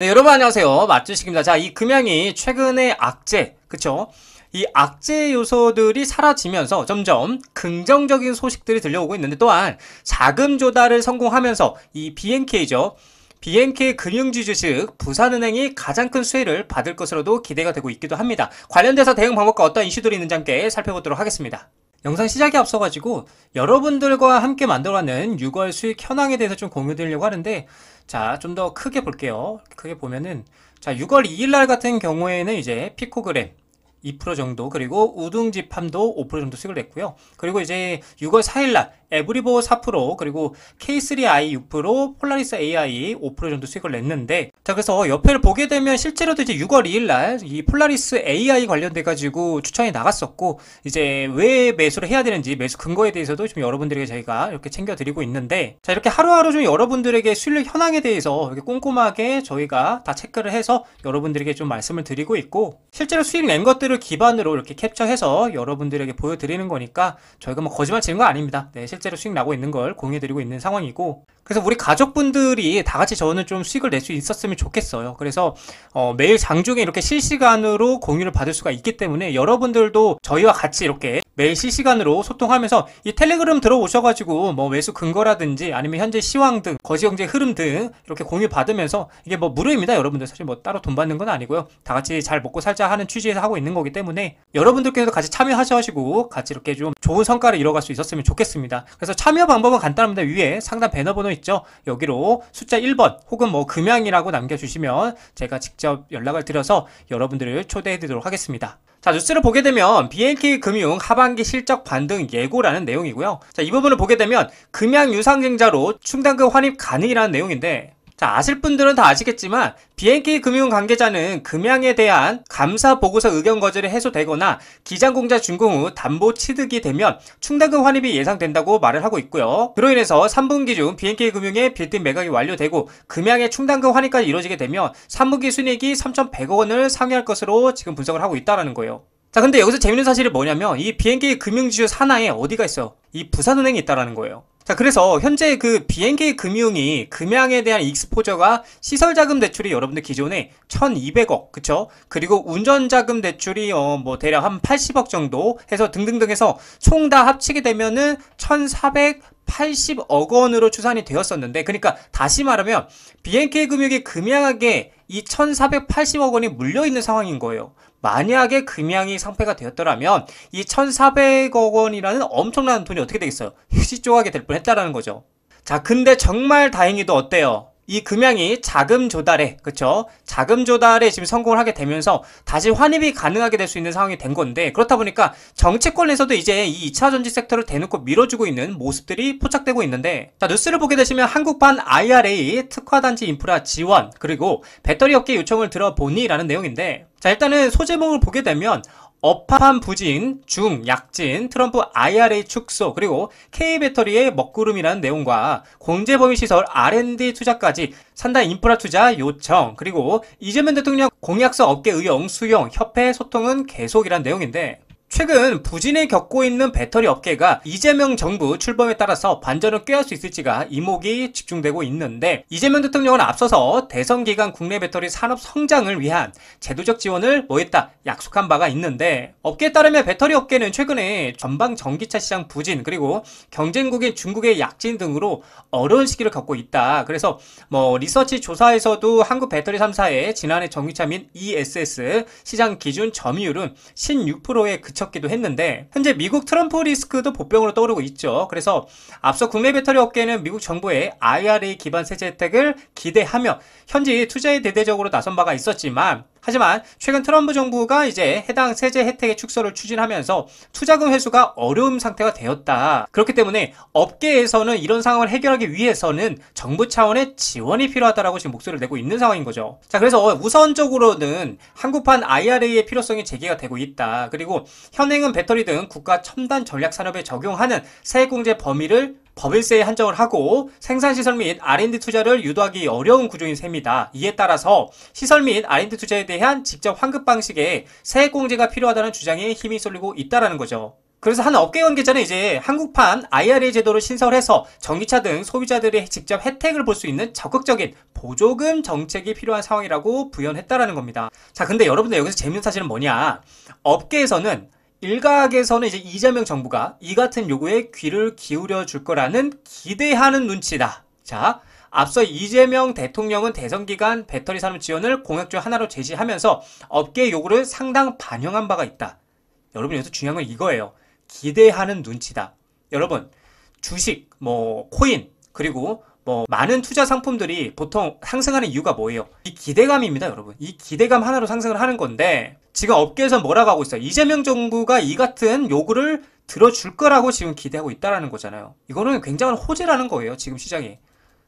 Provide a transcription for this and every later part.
네, 여러분 안녕하세요. 맛주식입니다. 자, 이 금양이 최근에 악재, 그쵸? 이 악재 요소들이 사라지면서 점점 긍정적인 소식들이 들려오고 있는데, 또한 자금 조달을 성공하면서 이 BNK죠. BNK 금융지주 즉 부산은행이 가장 큰 수혜를 받을 것으로도 기대가 되고 있기도 합니다. 관련돼서 대응 방법과 어떤 이슈들이 있는지 함께 살펴보도록 하겠습니다. 영상 시작에 앞서가지고 여러분들과 함께 만들어가는 6월 수익 현황에 대해서 좀 공유드리려고 하는데, 자, 좀 더 크게 볼게요. 크게 보면은, 자, 6월 2일날 같은 경우에는 이제 피코그램 2% 정도, 그리고 우등지팜도 5% 정도 수익을 냈고요. 그리고 이제 6월 4일날 에브리보 4%, 그리고 K3i 6%, 폴라리스 AI 5% 정도 수익을 냈는데, 자, 그래서 옆에를 보게 되면 실제로도 이제 6월 2일날 이 폴라리스 AI 관련돼가지고 추천이 나갔었고, 이제 왜 매수를 해야 되는지 매수 근거에 대해서도 좀 여러분들에게 저희가 이렇게 챙겨드리고 있는데, 자, 이렇게 하루하루 좀 여러분들에게 수익 현황에 대해서 이렇게 꼼꼼하게 저희가 다 체크를 해서 여러분들에게 좀 말씀을 드리고 있고, 실제로 수익 낸 것들을 기반으로 이렇게 캡처해서 여러분들에게 보여드리는 거니까 저희가 뭐 거짓말 치는 거 아닙니다. 네, 실제로 수익 나고 있는 걸 공유해드리고 있는 상황이고, 그래서 우리 가족분들이 다 같이 저는 좀 수익을 낼 수 있었으면 좋겠어요. 그래서 매일 장중에 이렇게 실시간으로 공유를 받을 수가 있기 때문에 여러분들도 저희와 같이 이렇게 매일 실시간으로 소통하면서 이 텔레그램 들어오셔가지고 뭐 매수 근거라든지 아니면 현재 시황 등 거시경제 흐름 등 이렇게 공유 받으면서, 이게 뭐 무료입니다. 여러분들 사실 뭐 따로 돈 받는 건 아니고요. 다 같이 잘 먹고 살자 하는 취지에서 하고 있는 거기 때문에 여러분들께서 같이 참여하셔가지고 같이 이렇게 좀 좋은 성과를 이뤄갈 수 있었으면 좋겠습니다. 그래서 참여 방법은 간단합니다. 위에 상단 배너 번호 있죠? 여기로 숫자 1번 혹은 뭐 금양이라고 남겨주시면 제가 직접 연락을 드려서 여러분들을 초대해 드리도록 하겠습니다. 자, 뉴스를 보게 되면 BNK 금융 하반기 실적 반등 예고라는 내용이고요. 자, 이 부분을 보게 되면 금양 유상증자로 충당금 환입 가능이라는 내용인데, 자, 아실 분들은 다 아시겠지만 BNK 금융 관계자는 금양에 대한 감사 보고서 의견 거절이 해소되거나 기장공자 준공 후 담보 취득이 되면 충당금 환입이 예상된다고 말을 하고 있고요. 그로 인해서 3분기 중 BNK 금융의 빌딩 매각이 완료되고 금양의 충당금 환입까지 이루어지게 되면 3분기 순이익이 3,100억 원을 상회할 것으로 지금 분석을 하고 있다는 거예요. 자, 근데 여기서 재밌는 사실이 뭐냐면 이 BNK 금융지주 산하에 어디가 있어요? 이 부산은행이 있다라는 거예요. 자, 그래서 현재 그 BNK 금융이 금양에 대한 익스포저가 시설자금 대출이 여러분들 기존에 1,200억, 그쵸? 그리고 운전자금 대출이 뭐 대략 한 80억 정도 해서 등등등 해서 총 다 합치게 되면은 1,480억 원으로 추산이 되었었는데, 그러니까 다시 말하면 BNK 금융이 금양에게 이 1,480억 원이 물려있는 상황인 거예요. 만약에 금양이 상폐가 되었더라면 이 1,400억 원이라는 엄청난 돈이 어떻게 되겠어요? 휴지 조각이 될 뻔했다라는 거죠. 자, 근데 정말 다행히도 어때요? 이 금양이 자금 조달에, 그쵸? 자금 조달에 지금 성공을 하게 되면서 다시 환입이 가능하게 될 수 있는 상황이 된 건데, 그렇다 보니까 정치권에서도 이제 이 2차전지 섹터를 대놓고 밀어주고 있는 모습들이 포착되고 있는데, 자, 뉴스를 보게 되시면 한국판 IRA 특화단지 인프라 지원, 그리고 배터리 업계 요청을 들어보니 라는 내용인데, 자, 일단은 소제목을 보게 되면 업황 부진, 중, 약진, 트럼프 IRA 축소, 그리고 K배터리의 먹구름이라는 내용과 공제범위시설 R&D 투자까지 산다 인프라 투자 요청, 그리고 이재명 대통령 공약서 업계 의용 수용, 협회 소통은 계속이라는 내용인데, 최근 부진을 겪고 있는 배터리 업계가 이재명 정부 출범에 따라서 반전을 꾀할 수 있을지가 이목이 집중되고 있는데, 이재명 대통령은 앞서서 대선 기간 국내 배터리 산업 성장을 위한 제도적 지원을 뭐했다 약속한 바가 있는데, 업계에 따르면 배터리 업계는 최근에 전방 전기차 시장 부진, 그리고 경쟁국인 중국의 약진 등으로 어려운 시기를 겪고 있다. 그래서 뭐 리서치 조사에서도 한국 배터리 3사의 지난해 전기차 및 ESS 시장 기준 점유율은 16%에 그쳤기도 했는데, 현재 미국 트럼프 리스크도 보병으로 떠오르고 있죠. 그래서 앞서 국내 배터리 업계는 미국 정부의 IRA 기반 세제 혜택을 기대하며 현지 투자에 대대적으로 나선 바가 있었지만, 하지만 최근 트럼프 정부가 이제 해당 세제 혜택의 축소를 추진하면서 투자금 회수가 어려운 상태가 되었다. 그렇기 때문에 업계에서는 이런 상황을 해결하기 위해서는 정부 차원의 지원이 필요하다라고 지금 목소리를 내고 있는 상황인 거죠. 자, 그래서 우선적으로는 한국판 IRA의 필요성이 제기가 되고 있다. 그리고 현행은 배터리 등 국가 첨단 전략 산업에 적용하는 세액공제 범위를 법인세에 한정을 하고 생산시설 및 R&D 투자를 유도하기 어려운 구조인 셈이다. 이에 따라서 시설 및 R&D 투자에 대한 직접 환급 방식의 세액공제가 필요하다는 주장에 힘이 쏠리고 있다는 거죠. 그래서 한 업계 관계자는 이제 한국판 IRA 제도를 신설해서 전기차 등 소비자들이 직접 혜택을 볼 수 있는 적극적인 보조금 정책이 필요한 상황이라고 부연했다라는 겁니다. 자, 근데 여러분들 여기서 재밌는 사실은 뭐냐? 업계에서는 일각에서는 이제 이재명 정부가 이 같은 요구에 귀를 기울여 줄 거라는 기대하는 눈치다. 자, 앞서 이재명 대통령은 대선 기간 배터리 산업 지원을 공약 중 하나로 제시하면서 업계의 요구를 상당 반영한 바가 있다. 여러분 여기서 중요한 건 이거예요. 기대하는 눈치다. 여러분 주식, 코인, 그리고 많은 투자 상품들이 보통 상승하는 이유가 뭐예요? 이 기대감입니다, 여러분. 이 기대감 하나로 상승을 하는 건데 지금 업계에서 뭐라고 하고 있어요? 이재명 정부가 이 같은 요구를 들어줄 거라고 지금 기대하고 있다는 거잖아요. 이거는 굉장한 호재라는 거예요, 지금 시장이.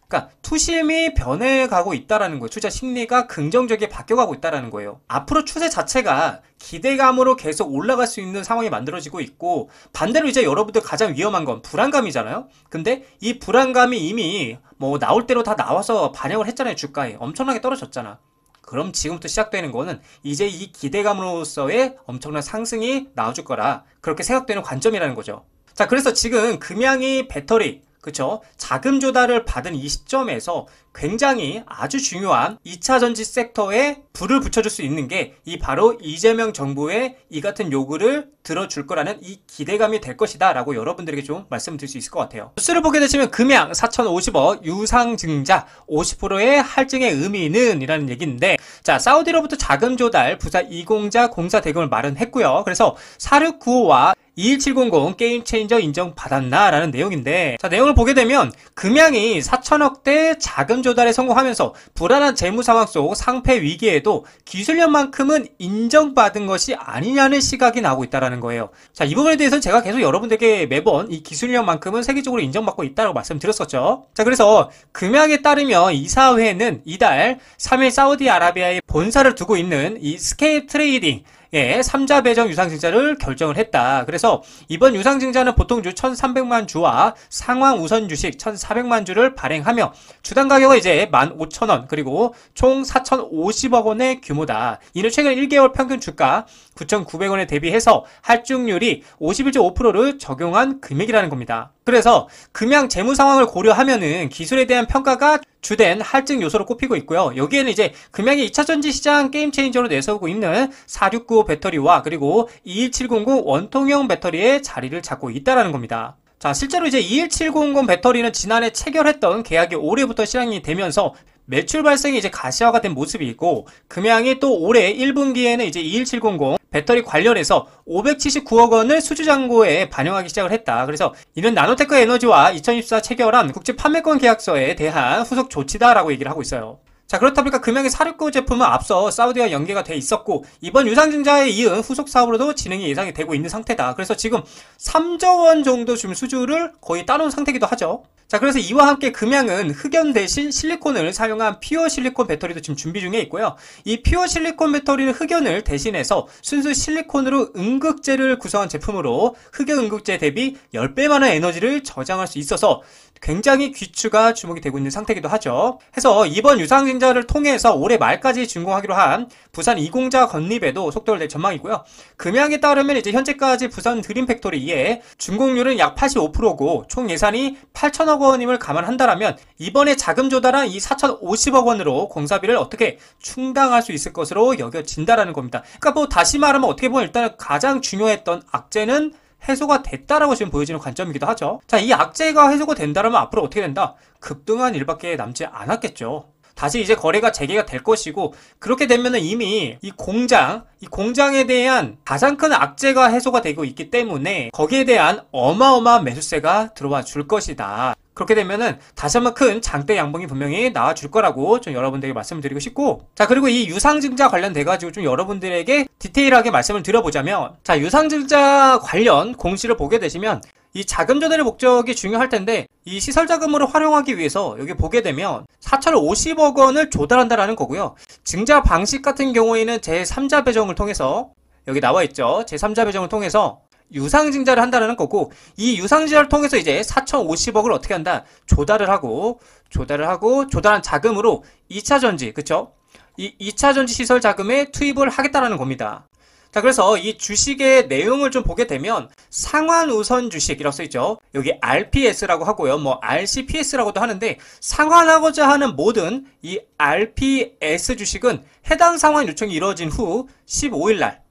그러니까 투심이 변해가고 있다는 거예요. 투자 심리가 긍정적이게 바뀌어가고 있다는 거예요. 앞으로 추세 자체가 기대감으로 계속 올라갈 수 있는 상황이 만들어지고 있고, 반대로 이제 여러분들 가장 위험한 건 불안감이잖아요. 근데 이 불안감이 이미 나올 대로 다 나와서 반영을 했잖아요. 주가에 엄청나게 떨어졌잖아. 그럼 지금부터 시작되는 거는 이제 이 기대감으로서의 엄청난 상승이 나와줄 거라, 그렇게 생각되는 관점이라는 거죠. 자, 그래서 지금 금양이 배터리, 그쵸? 자금 조달을 받은 이 시점에서 굉장히 아주 중요한 2차 전지 섹터에 불을 붙여줄 수 있는 게 이 바로 이재명 정부의 이 같은 요구를 들어줄 거라는 이 기대감이 될 것이다 라고 여러분들에게 좀 말씀드릴 수 있을 것 같아요. 뉴스를 보게 되시면 금양 4,050억, 유상증자 50%의 할증의 의미는 이라는 얘기인데, 자, 사우디로부터 자금 조달 부산 20자 공사 대금을 마련했고요. 그래서 4695와 21700 게임체인저 인정받았나? 라는 내용인데, 자, 내용을 보게 되면 금양이 4천억대 자금 조달에 성공하면서 불안한 재무 상황 속 상패 위기에도 기술력만큼은 인정받은 것이 아니냐는 시각이 나오고 있다는 거예요. 자, 이 부분에 대해서는 제가 계속 여러분들에게 매번 이 기술력만큼은 세계적으로 인정받고 있다고 말씀드렸었죠. 자, 그래서 금양에 따르면 이사회는 이달 3일 사우디아라비아에 본사를 두고 있는 이 스케일 트레이딩 3자 배정 유상증자를 결정을 했다. 그래서 이번 유상증자는 보통주 1,300만 주와 상황 우선 주식 1,400만 주를 발행하며 주당 가격은 이제 15,000원, 그리고 총 4,050억 원의 규모다. 이는 최근 1개월 평균 주가 9,900원에 대비해서 할증률이 51.5%를 적용한 금액이라는 겁니다. 그래서 금양 재무 상황을 고려하면은 기술에 대한 평가가 주된 할증 요소로 꼽히고 있고요. 여기에는 이제 금양이 2차 전지 시장 게임 체인저로 내세우고 있는 4695 배터리와 그리고 21700 원통형 배터리의 자리를 잡고 있다라는 겁니다. 자, 실제로 이제 21700 배터리는 지난해 체결했던 계약이 올해부터 실행이 되면서 매출 발생이 이제 가시화가 된 모습이 있고, 금양이 또 올해 1분기에는 이제 21700 배터리 관련해서 579억 원을 수주잔고에 반영하기 시작을 했다. 그래서 이는 나노테크 에너지와 2024 체결한 국제 판매권 계약서에 대한 후속 조치다라고 얘기를 하고 있어요. 자, 그렇다 보니까 금양의 469 제품은 앞서 사우디와 연계가 돼 있었고, 이번 유상증자에 이은 후속 사업으로도 진행이 예상이 되고 있는 상태다. 그래서 지금 3조 원 정도 지금 수주를 거의 따놓은 상태이기도 하죠. 자, 그래서 이와 함께 금양은 흑연 대신 실리콘을 사용한 퓨어 실리콘 배터리도 지금 준비 중에 있고요. 이 퓨어 실리콘 배터리는 흑연을 대신해서 순수 실리콘으로 음극재를 구성한 제품으로 흑연 음극재 대비 10배 많은 에너지를 저장할 수 있어서 굉장히 귀추가 주목이 되고 있는 상태이기도 하죠. 해서 이번 유상증자를 통해서 올해 말까지 준공하기로 한 부산 2공자 건립에도 속도를 낼 전망이고요. 금양에 따르면 이제 현재까지 부산 드림팩토리에 준공률은 약 85%고 총 예산이 8천억 원임을 감안한다라면 이번에 자금 조달한 이 4,050억 원으로 공사비를 어떻게 충당할 수 있을 것으로 여겨진다라는 겁니다. 그러니까 다시 말하면 어떻게 보면 일단 가장 중요했던 악재는 해소가 됐다라고 지금 보여지는 관점이기도 하죠. 자, 이 악재가 해소가 된다면 앞으로 어떻게 된다? 급등한 일밖에 남지 않았겠죠. 다시 이제 거래가 재개가 될 것이고, 그렇게 되면은 이미 이 공장에 대한 가장 큰 악재가 해소가 되고 있기 때문에 거기에 대한 어마어마한 매수세가 들어와 줄 것이다. 그렇게 되면은 다시 한번 큰 장대 양봉이 분명히 나와줄 거라고 좀 여러분들에게 말씀을 드리고 싶고, 자, 그리고 이 유상증자 관련돼가지고 좀 여러분들에게 디테일하게 말씀을 드려보자면, 자, 유상증자 관련 공시를 보게 되시면 이 자금 조달의 목적이 중요할 텐데, 이 시설 자금으로 활용하기 위해서 여기 보게 되면 4,050억 원을 조달한다라는 거고요. 증자 방식 같은 경우에는 제3자 배정을 통해서 여기 나와 있죠. 제3자 배정을 통해서 유상증자를 한다는 거고, 이 유상증자를 통해서 이제 4,050억을 어떻게 한다? 조달을 하고 조달한 자금으로 2차 전지, 그쵸? 이 2차 전지 시설 자금에 투입을 하겠다라는 겁니다. 자, 그래서 이 주식의 내용을 좀 보게 되면 상환 우선 주식이라고 써있죠. 여기 RPS라고 하고요. 뭐 RCPS라고도 하는데 상환하고자 하는 모든 이 RPS 주식은 해당 상환 요청이 이루어진 후 15일 날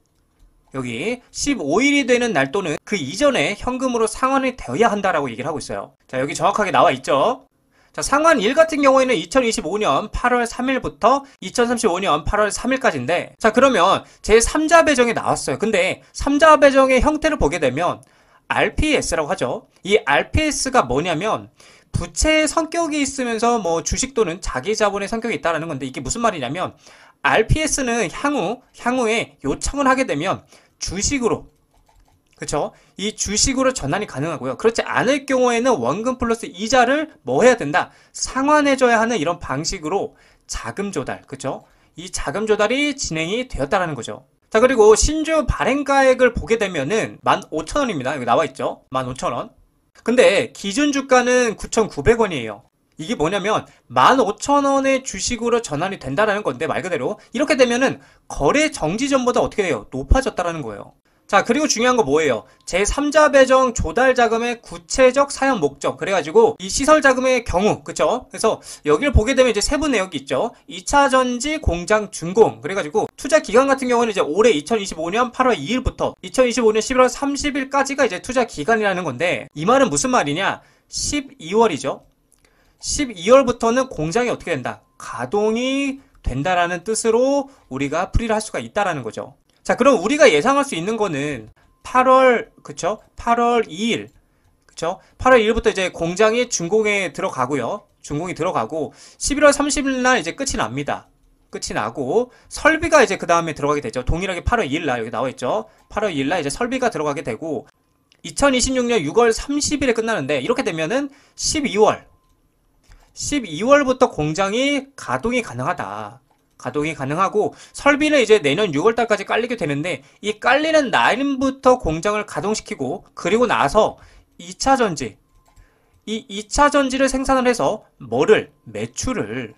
여기 15일이 되는 날 또는 그 이전에 현금으로 상환이 되어야 한다라고 얘기를 하고 있어요. 자, 여기 정확하게 나와 있죠. 자, 상환 1 같은 경우에는 2025년 8월 3일부터 2035년 8월 3일까지인데, 자, 그러면 제3자 배정이 나왔어요. 근데 3자 배정의 형태를 보게 되면 RPS라고 하죠. 이 RPS가 뭐냐면 부채의 성격이 있으면서 뭐 주식 또는 자기 자본의 성격이 있다라는 건데, 이게 무슨 말이냐면 RPS는 향후에 요청을 하게 되면 주식으로, 그쵸? 이 주식으로 전환이 가능하고요. 그렇지 않을 경우에는 원금 플러스 이자를 뭐 해야 된다? 상환해줘야 하는 이런 방식으로 자금 조달, 그쵸? 이 자금 조달이 진행이 되었다라는 거죠. 자, 그리고 신주 발행가액을 보게 되면은 15,000원입니다. 여기 나와 있죠? 15,000원. 근데 기준 주가는 9,900원이에요. 이게 뭐냐면 15,000원의 주식으로 전환이 된다라는 건데, 말 그대로 이렇게 되면은 거래 정지 전보다 어떻게 돼요? 높아졌다라는 거예요. 자, 그리고 중요한 거 뭐예요? 제3자 배정 조달 자금의 구체적 사용 목적. 그래가지고 이 시설 자금의 경우, 그쵸? 그래서 여기를 보게 되면 이제 세부 내역이 있죠. 2차 전지 공장 준공. 그래가지고 투자 기간 같은 경우는 이제 올해 2025년 8월 2일부터 2025년 11월 30일까지가 이제 투자 기간이라는 건데, 이 말은 무슨 말이냐? 12월이죠. 12월부터는 공장이 어떻게 된다? 가동이 된다라는 뜻으로 우리가 풀이를 할 수가 있다라는 거죠. 자, 그럼 우리가 예상할 수 있는 거는 8월, 그쵸? 8월 2일, 그쵸? 8월 2일부터 이제 공장이 준공에 들어가고요. 준공이 들어가고 11월 30일 날 이제 끝이 납니다. 끝이 나고 설비가 이제 그 다음에 들어가게 되죠. 동일하게 8월 2일 날 여기 나와 있죠. 8월 2일 날 이제 설비가 들어가게 되고 2026년 6월 30일에 끝나는데, 이렇게 되면은 12월부터 공장이 가동이 가능하다. 가동이 가능하고 설비는 이제 내년 6월달까지 깔리게 되는데, 이 깔리는 날부터 공장을 가동시키고, 그리고 나서 2차 전지, 이 2차 전지를 생산을 해서 뭐를? 매출을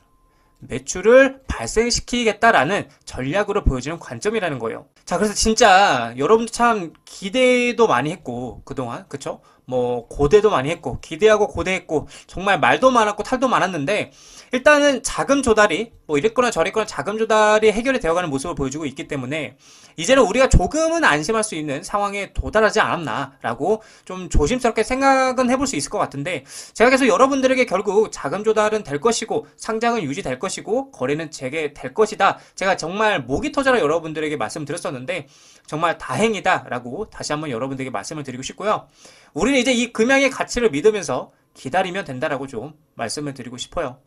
발생시키겠다라는 전략으로 보여지는 관점이라는 거예요. 자, 그래서 진짜 여러분들 참 기대도 많이 했고, 그동안, 그쵸? 뭐 고대도 많이 했고, 기대하고 고대했고, 정말 말도 많았고 탈도 많았는데, 일단은 자금 조달이 뭐 이랬거나 저랬거나 자금 조달이 해결이 되어가는 모습을 보여주고 있기 때문에 이제는 우리가 조금은 안심할 수 있는 상황에 도달하지 않았나라고 좀 조심스럽게 생각은 해볼 수 있을 것 같은데, 제가 계속 여러분들에게 결국 자금 조달은 될 것이고 상장은 유지될 것이고 거래는 재개될 것이다, 제가 정말 목이 터져라 여러분들에게 말씀드렸었는데 정말 다행이다 라고 다시 한번 여러분들에게 말씀을 드리고 싶고요. 우리는 이제 이 금양의 가치를 믿으면서 기다리면 된다라고 좀 말씀을 드리고 싶어요.